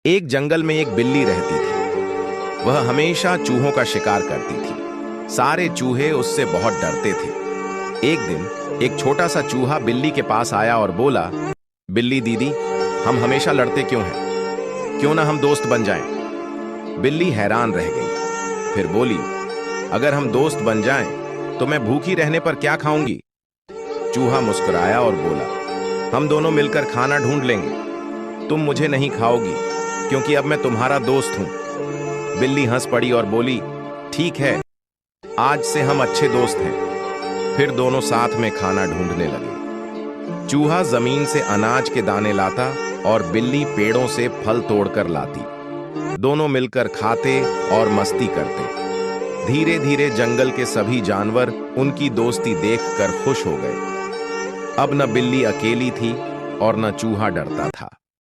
एक जंगल में एक बिल्ली रहती थी। वह हमेशा चूहों का शिकार करती थी। सारे चूहे उससे बहुत डरते थे। एक दिन एक छोटा सा चूहा बिल्ली के पास आया और बोला, बिल्ली दीदी, हम हमेशा लड़ते क्यों हैं? क्यों ना हम दोस्त बन जाएं? बिल्ली हैरान रह गई। फिर बोली, अगर हम दोस्त बन जाएं तो मैं भूखी रहने पर क्या खाऊंगी? चूहा मुस्कुराया और बोला, हम दोनों मिलकर खाना ढूंढ लेंगे। तुम मुझे नहीं खाओगी क्योंकि अब मैं तुम्हारा दोस्त हूं। बिल्ली हंस पड़ी और बोली, ठीक है, आज से हम अच्छे दोस्त हैं। फिर दोनों साथ में खाना ढूंढने लगे। चूहा जमीन से अनाज के दाने लाता और बिल्ली पेड़ों से फल तोड़कर लाती। दोनों मिलकर खाते और मस्ती करते। धीरे धीरे जंगल के सभी जानवर उनकी दोस्ती देखकर खुश हो गए। अब न बिल्ली अकेली थी और न चूहा डरता था।